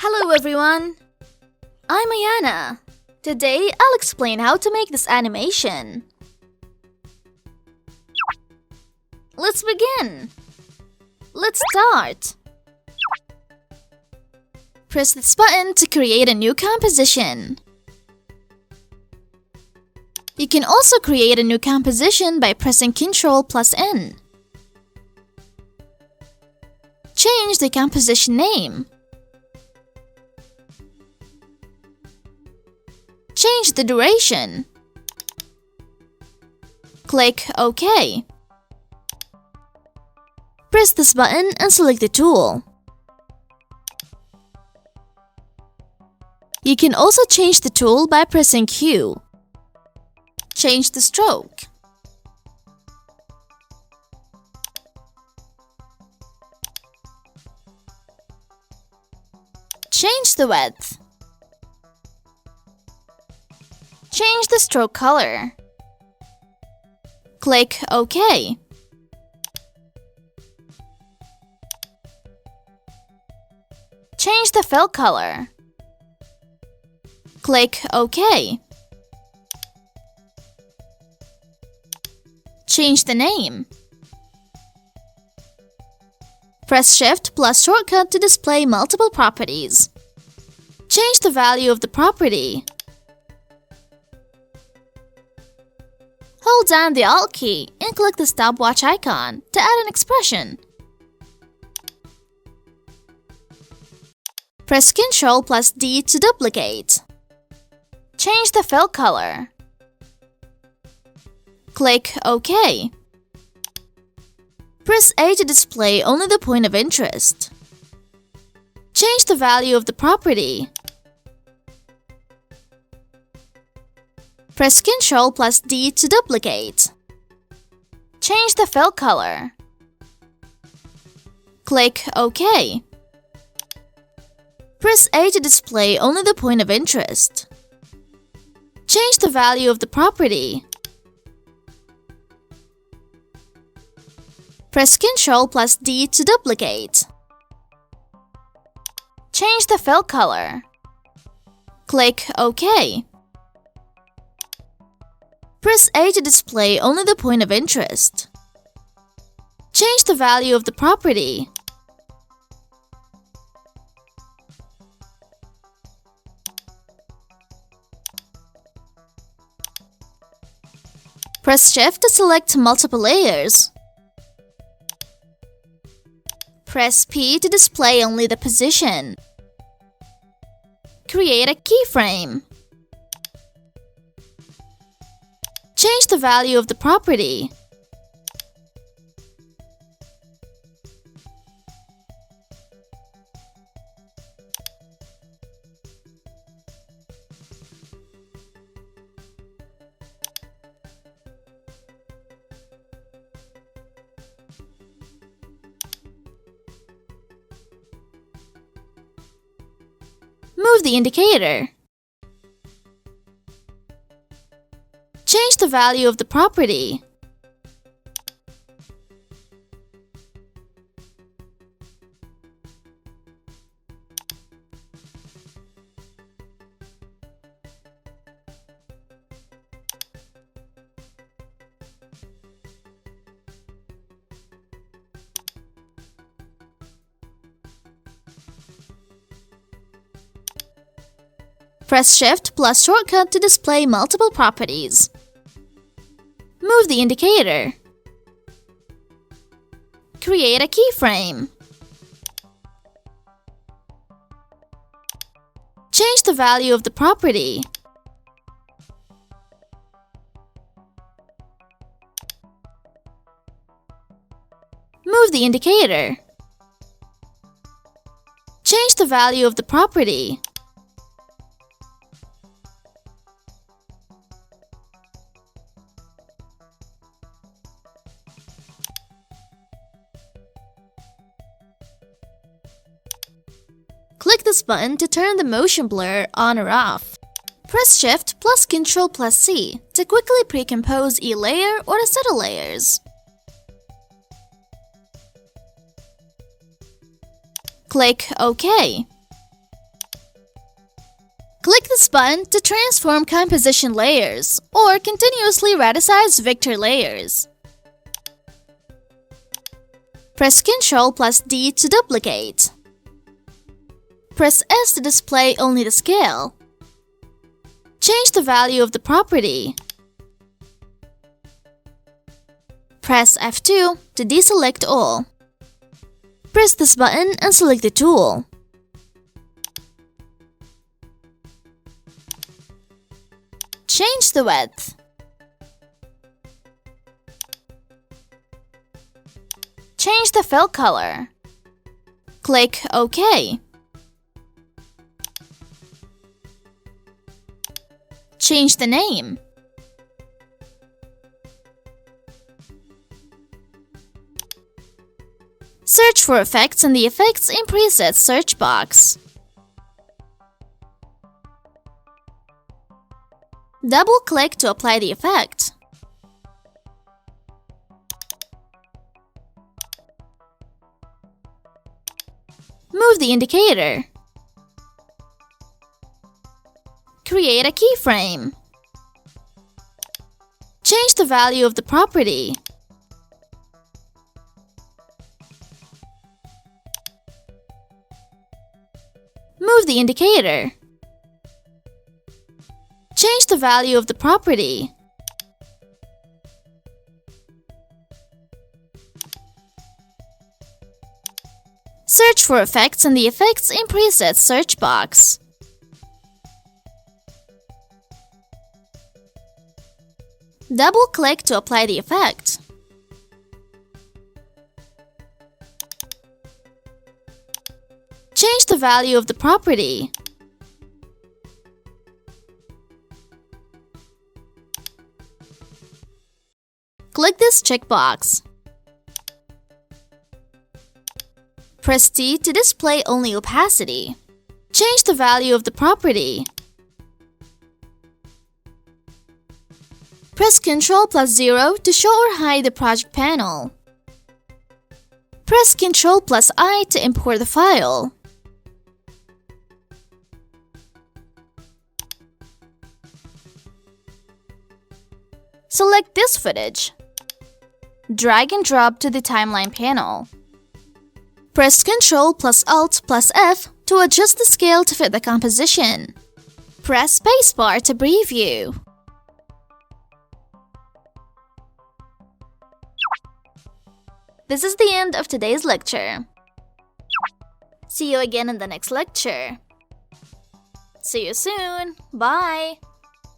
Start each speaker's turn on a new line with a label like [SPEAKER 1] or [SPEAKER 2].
[SPEAKER 1] Hello everyone! I'm AYANA. Today, I'll explain how to make this animation. Let's begin! Let's start! Press this button to create a new composition. You can also create a new composition by pressing Ctrl+N. Change the composition name. Change the duration. Click OK. Press this button and select the tool. You can also change the tool by pressing Q. Change the stroke. Change the width. Change the stroke color. Click OK. Change the fill color. Click OK. Change the name. Press Shift plus shortcut to display multiple properties. Change the value of the property. Hold down the Alt key and click the stopwatch icon to add an expression. Press Ctrl+D to duplicate. Change the fill color. Click OK. Press A to display only the point of interest. Change the value of the property. Press Ctrl+D to duplicate. Change the fill color. Click OK. Press A to display only the point of interest. Change the value of the property. Press Ctrl+D to duplicate. Change the fill color. Click OK. Press A to display only the point of interest. Change the value of the property. Press Shift to select multiple layers. Press P to display only the position. Create a keyframe. Change the value of the property. Move the indicator. Change the value of the property. Press Shift plus shortcut to display multiple properties. Move the indicator. Create a keyframe. Change the value of the property. Move the indicator. Change the value of the property. Click this button to turn the motion blur on or off. Press Shift plus Ctrl+C to quickly pre-compose a layer or a set of layers. Click OK. this button to transform composition layers or continuously radiциze vector layers. Press Ctrl plus D to duplicate. Press S to display only the scale. Change the value of the property. Press F2 to deselect all. Press this button and select the tool. Change the width. Change the fill color. Click OK. Change the name. Search for effects in the Effects in Presets search box. Double-click to apply the effect. Move the indicator. Create a keyframe. Change the value of the property. Move the indicator. Change the value of the property. Search for effects in the Effects in Presets search box. Double-click to apply the effect. Change the value of the property. Click this checkbox. Press T to display only opacity. Change the value of the property. Press Ctrl plus 0 to show or hide the project panel. Press Ctrl plus I to import the file. Select this footage. Drag and drop to the timeline panel. Press Ctrl plus Alt plus F to adjust the scale to fit the composition. Press spacebar to preview. This is the end of today's lecture. See you again in the next lecture. See you soon. Bye.